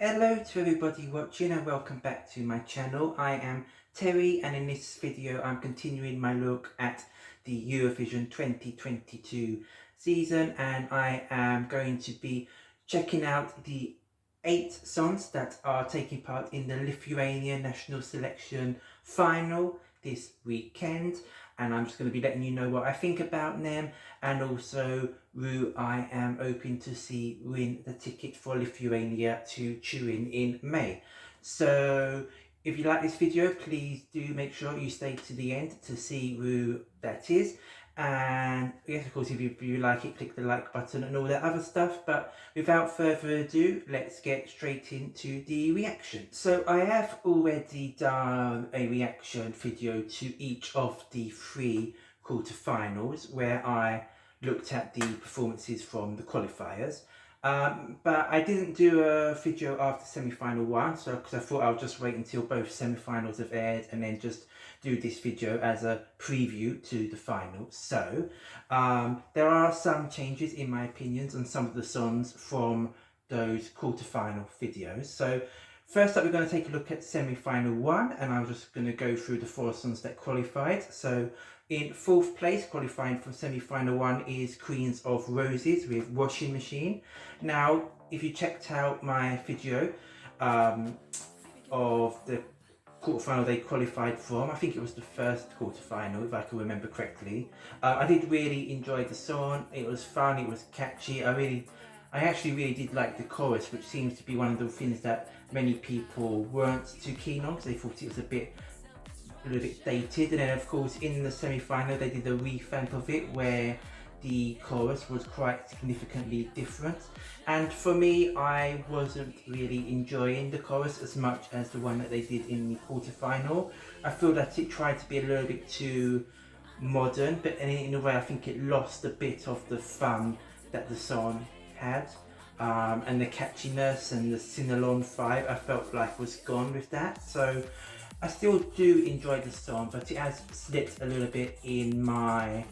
Hello to everybody watching and welcome back to my channel. I am Terry and in this video I'm continuing my look at the Eurovision 2022 season, and I am going to be checking out the 8 songs that are taking part in the Lithuanian national selection final this weekend, and I'm just going to be letting you know what I think about them, and also who I am hoping to see win the ticket for Lithuania to tune in May. So if you like this video, please do make sure you stay to the end to see who that is. And yes, of course, if you like it, click the like button and all that other stuff. But without further ado, let's get straight into the reaction. So I have already done a reaction video to each of the 3 quarterfinals where I looked at the performances from the qualifiers. But I didn't do a video after semi-final 1, so because I thought I'll just wait until both semi-finals have aired and then just do this video as a preview to the final. So there are some changes in my opinions on some of the songs from those quarter-final videos. So first up, we're going to take a look at semi-final 1, and I'm just going to go through the 4 songs that qualified. So in 4th place, qualifying from semi-final 1, is Queens of Roses with Washing Machine. Now, if you checked out my video of the quarterfinal they qualified from, I think it was the first quarterfinal, if I can remember correctly. I did really enjoy the song. It was fun, it was catchy. I actually really did like the chorus, which seems to be one of the things that many people weren't too keen on because they thought it was a little bit dated. And then of course in the semi-final they did a revamp of it where the chorus was quite significantly different, and for me I wasn't really enjoying the chorus as much as the one that they did in the quarterfinal. I feel that it tried to be a little bit too modern, but in a way I think it lost a bit of the fun that the song had, and the catchiness and the sing-along vibe I felt like was gone with that. So I still do enjoy the song, but it has slipped a little bit in my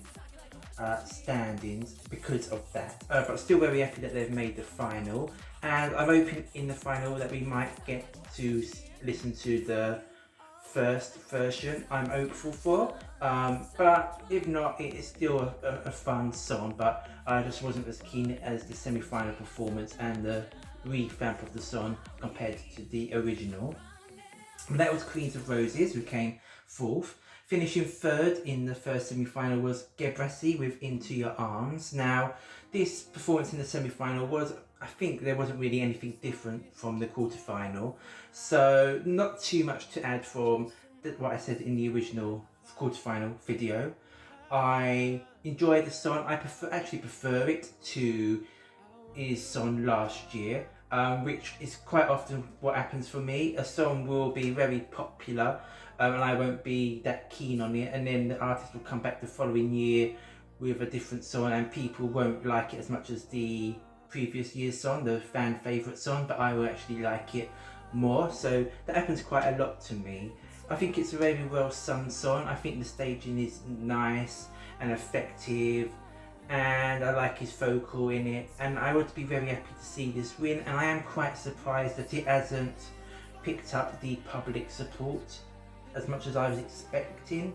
standings because of that. But still very happy that they've made the final, and I'm hoping in the final that we might get to listen to the first version. I'm hopeful for, but if not, it is still a fun song, but I just wasn't as keen as the semi-final performance and the revamp of the song compared to the original. That was Queens of Roses, who came 4th. Finishing 3rd in the first semi-final was Gebrasy with Into Your Arms. Now, this performance in the semi-final was, I think there wasn't really anything different from the quarter-final. So, not too much to add from what I said in the original quarter-final video. I enjoyed the song. I actually prefer it to his song last year. Which is quite often what happens for me. A song will be very popular and I won't be that keen on it, and then the artist will come back the following year with a different song and people won't like it as much as the previous year's song, the fan favourite song, but I will actually like it more. So that happens quite a lot to me. I think it's a very well sung song. I think the staging is nice and effective, and I like his vocal in it, and I would be very happy to see this win, and I am quite surprised that it hasn't picked up the public support as much as I was expecting.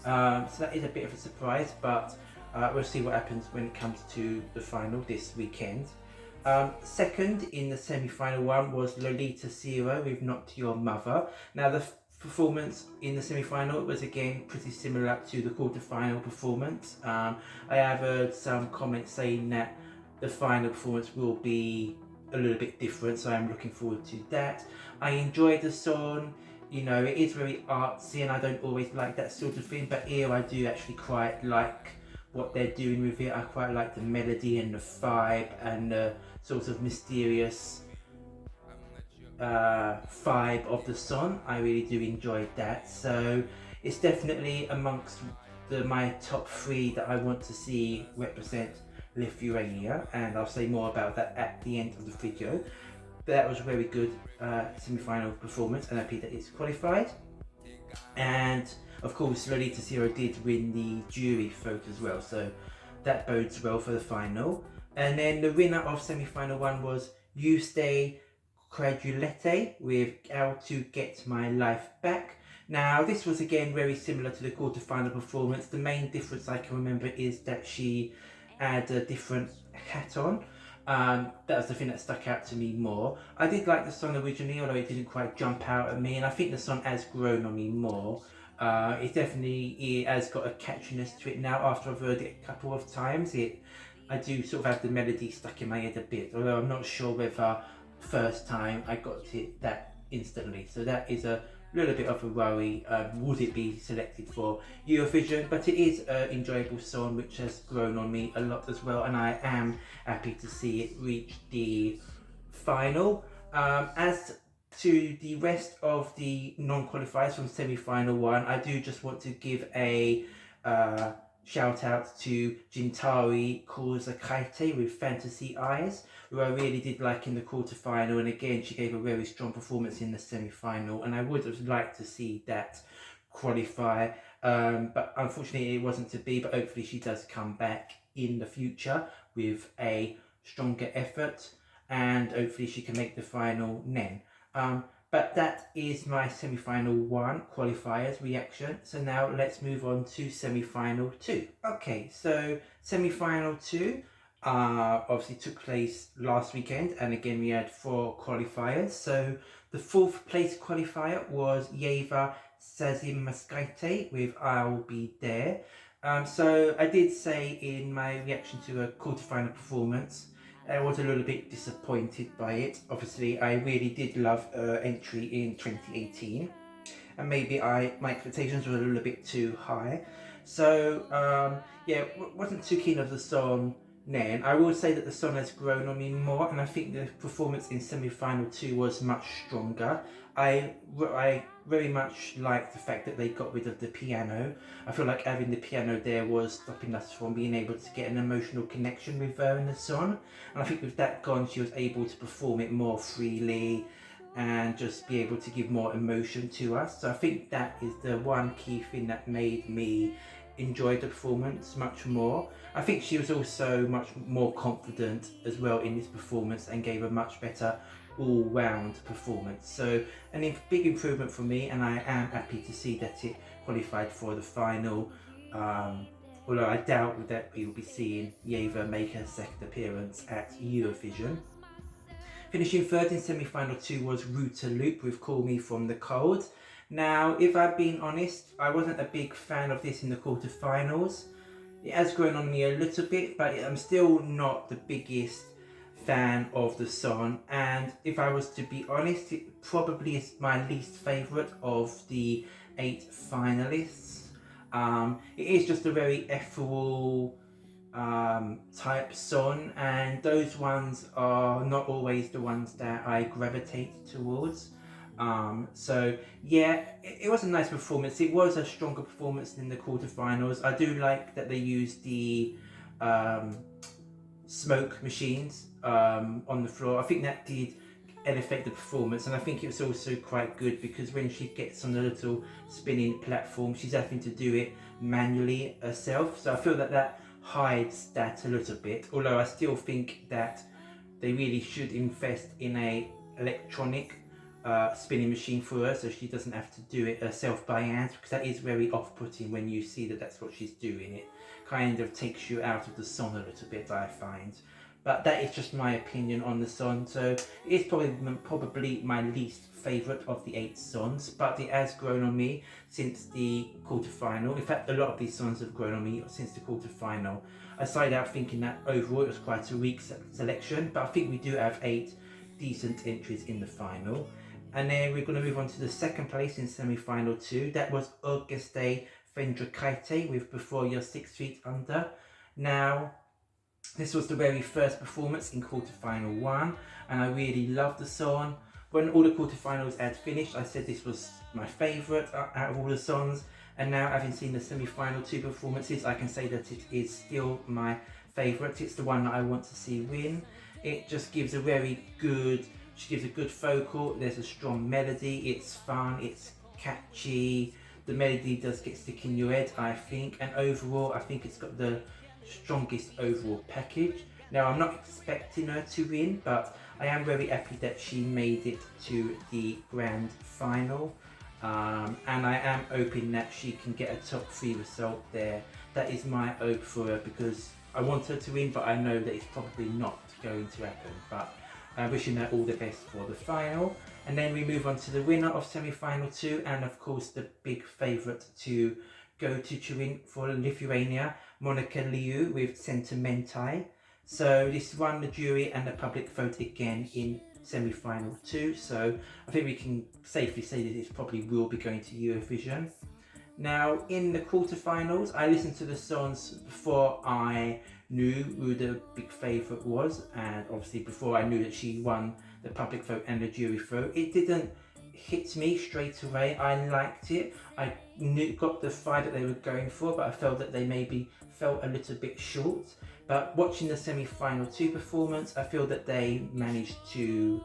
So that is a bit of a surprise, but we'll see what happens when it comes to the final this weekend. Second in the semi-final 1 was Lolita Zero with Not Your Mother. Now the performance in the semi-final was again pretty similar to the quarter-final performance. I have heard some comments saying that the final performance will be a little bit different, so I'm looking forward to that. I enjoyed the song. You know, it is very artsy and I don't always like that sort of thing, but here I do actually quite like what they're doing with it. I quite like the melody and the vibe and the sort of mysterious vibe of the song. I really do enjoy that, so it's definitely amongst my top 3 that I want to see represent Lithuania, and I'll say more about that at the end of the video. But that was a very good semi-final performance, and I'm happy that it's qualified. And of course Lolita Zero did win the jury vote as well, so that bodes well for the final. And then the winner of semi-final 1 was Justė Kraujelytė with How to Get My Life Back. Now this was again very similar to the quarterfinal performance. The main difference I can remember is that she had a different hat on. That was the thing that stuck out to me more. I did like the song originally, although it didn't quite jump out at me, and I think the song has grown on me more. It has got a catchiness to it now after I've heard it a couple of times. I do sort of have the melody stuck in my head a bit, although I'm not sure whether first time I got it that instantly. So that is a little bit of a worry. Would it be selected for Eurovision? But it is an enjoyable song which has grown on me a lot as well, and I am happy to see it reach the final. As to the rest of the non-qualifiers from semi-final 1, I do just want to give a shout out to Justė Kraujelytė with Fantasy Eyes, who I really did like in the quarterfinal, and again she gave a very strong performance in the semi-final, and I would have liked to see that qualify, but unfortunately it wasn't to be. But hopefully she does come back in the future with a stronger effort, and hopefully she can make the final then. But that is my semi-final 1 qualifiers reaction. So now let's move on to semi-final 2. Okay, so semi-final 2 obviously took place last weekend, and again we had 4 qualifiers. So the 4th place qualifier was Ieva Zasimauskaitė with I'll Be There. So I did say in my reaction to a quarterfinal performance, I was a little bit disappointed by it. Obviously, I really did love entry in 2018, and maybe my expectations were a little bit too high. So yeah, wasn't too keen of the song then. I will say that the song has grown on me more, and I think the performance in semi-final 2 was much stronger. I very much like the fact that they got rid of the piano. I feel like having the piano there was stopping us from being able to get an emotional connection with her in the song. And I think with that gone, she was able to perform it more freely and just be able to give more emotion to us. So I think that is the one key thing that made me enjoy the performance much more. I think she was also much more confident as well in this performance and gave a much better all-round performance. So a big improvement for me, and I am happy to see that it qualified for the final, although I doubt that we will be seeing Ieva make her second appearance at Eurovision. Finishing 3rd in semi-final 2 was Ruta Loop with Call Me From The Cold. Now, if I've been honest, I wasn't a big fan of this in the quarterfinals. It has grown on me a little bit, but I'm still not the biggest fan of the song, and if I was to be honest, it probably is my least favourite of the 8 finalists. It is just a very ethereal type song, and those ones are not always the ones that I gravitate towards. So yeah, it was a nice performance. It was a stronger performance than the quarterfinals. I do like that they used the smoke machines on the floor. I think that did elevate the performance, and I think it was also quite good because when she gets on the little spinning platform, she's having to do it manually herself. So I feel that that hides that a little bit, although I still think that they really should invest in a electronic spinning machine for her, so she doesn't have to do it herself by hand, because that is very off-putting when you see that that's what she's doing. It kind of takes you out of the song a little bit, I find. But that is just my opinion on the song. So it's probably my least favourite of the 8 songs, but it has grown on me since the quarterfinal. In fact, a lot of these songs have grown on me since the quarterfinal. I started out thinking that overall it was quite a weak selection, but I think we do have 8 decent entries in the final. And then we're going to move on to the 2nd place in semi-final 2. That was Augustė Vedrickaitė with Before You're 6 Feet Under. Now, this was the very first performance in quarterfinal 1, and I really loved the song. When all the quarterfinals had finished, I said this was my favourite out of all the songs, and now having seen the semi-final 2 performances, I can say that it is still my favourite. It's the one that I want to see win. It just gives a very good, she gives a good vocal, there's a strong melody, it's fun, it's catchy, the melody does get stuck in your head, I think, and overall I think it's got the strongest overall package. Now, I'm not expecting her to win, but I am very happy that she made it to the grand final, and I am hoping that she can get a top 3 result there. That is my hope for her, because I want her to win, but I know that it's probably not going to happen. But I'm wishing her all the best for the final. And then we move on to the winner of semi-final 2, and of course the big favourite to go to Turin for Lithuania, Monika Liu with Sentimentai. So this won the jury and the public vote again in semi-final 2, so I think we can safely say that it probably will be going to Eurovision. Now in the quarterfinals, I listened to the songs before I knew who the big favourite was, and obviously before I knew that she won the public vote and the jury vote. It didn't hit me straight away. I liked it. I got the vibe that they were going for, but I felt that they maybe felt a little bit short. But watching the semi-final 2 performance, I feel that they managed to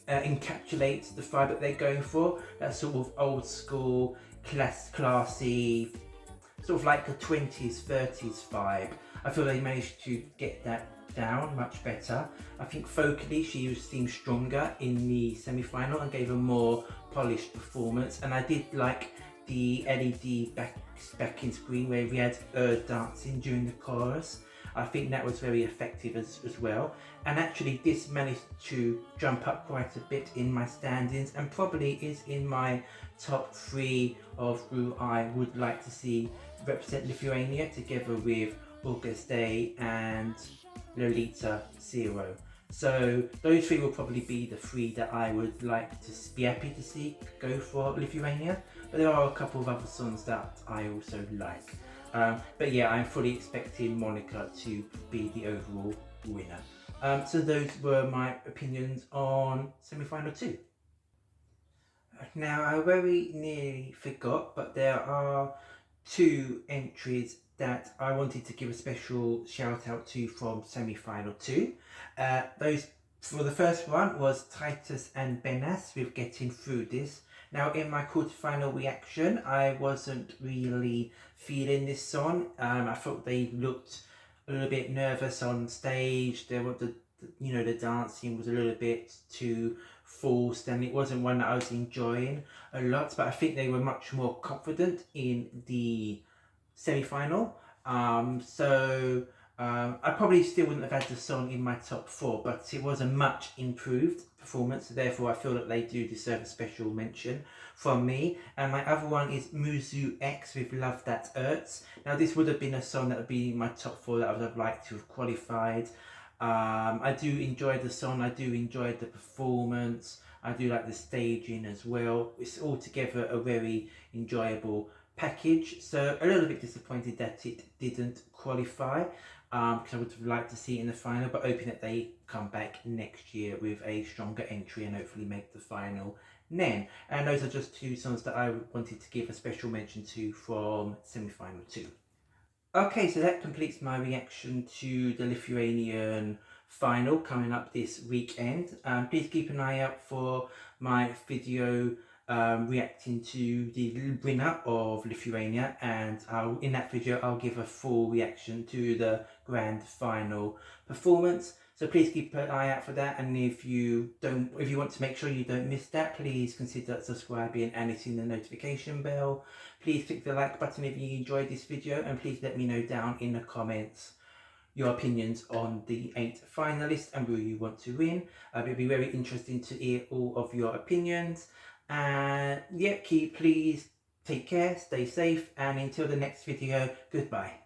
encapsulate the vibe that they're going for. That sort of old school, classy, sort of like a 20s, 30s vibe. I feel they managed to get that down much better. I think vocally she seemed stronger in the semi-final and gave a more polished performance, and I did like the LED backing screen where we had her dancing during the chorus. I think that was very effective as well, and actually this managed to jump up quite a bit in my standings and probably is in my top 3 of who I would like to see represent Lithuania, together with Augustė and Lolita Zero. So those 3 will probably be the 3 that I would like to be happy to see go for Lithuania, but there are a couple of other songs that I also like. But yeah, I'm fully expecting Monika to be the overall winner. So those were my opinions on semi-final 2. Now I very nearly forgot, but there are 2 entries that I wanted to give a special shout out to from semi-final 2. Those, for the first one, was Titus and Benas with Getting Through This. Now in my quarterfinal reaction, I wasn't really feeling this song. I thought they looked a little bit nervous on stage. There were the dancing was a little bit too forced, and it wasn't one that I was enjoying a lot. But I think they were much more confident in the semi-final. I probably still wouldn't have had the song in my top 4, but it was a much improved performance, so therefore I feel that they do deserve a special mention from me. And my other one is Muzu X with Love That Hurts. Now this would have been a song that would be in my top 4 that I would have liked to have qualified. I do enjoy the song, I do enjoy the performance, I do like the staging as well. It's altogether a very enjoyable package, so a little bit disappointed that it didn't qualify, because I would have liked to see it in the final, but hoping that they come back next year with a stronger entry and hopefully make the final then. And those are just 2 songs that I wanted to give a special mention to from semi-final 2. Okay, so that completes my reaction to the Lithuanian final coming up this weekend. Please keep an eye out for my video reacting to the winner of Lithuania, and in that video I'll give a full reaction to the grand final performance. So please keep an eye out for that, and if you want to make sure you don't miss that, please consider subscribing and hitting the notification bell. Please click the like button if you enjoyed this video, and please let me know down in the comments your opinions on the 8 finalists and who you want to win. It'll be very interesting to hear all of your opinions. And yeah, please take care, stay safe, and until the next video, goodbye.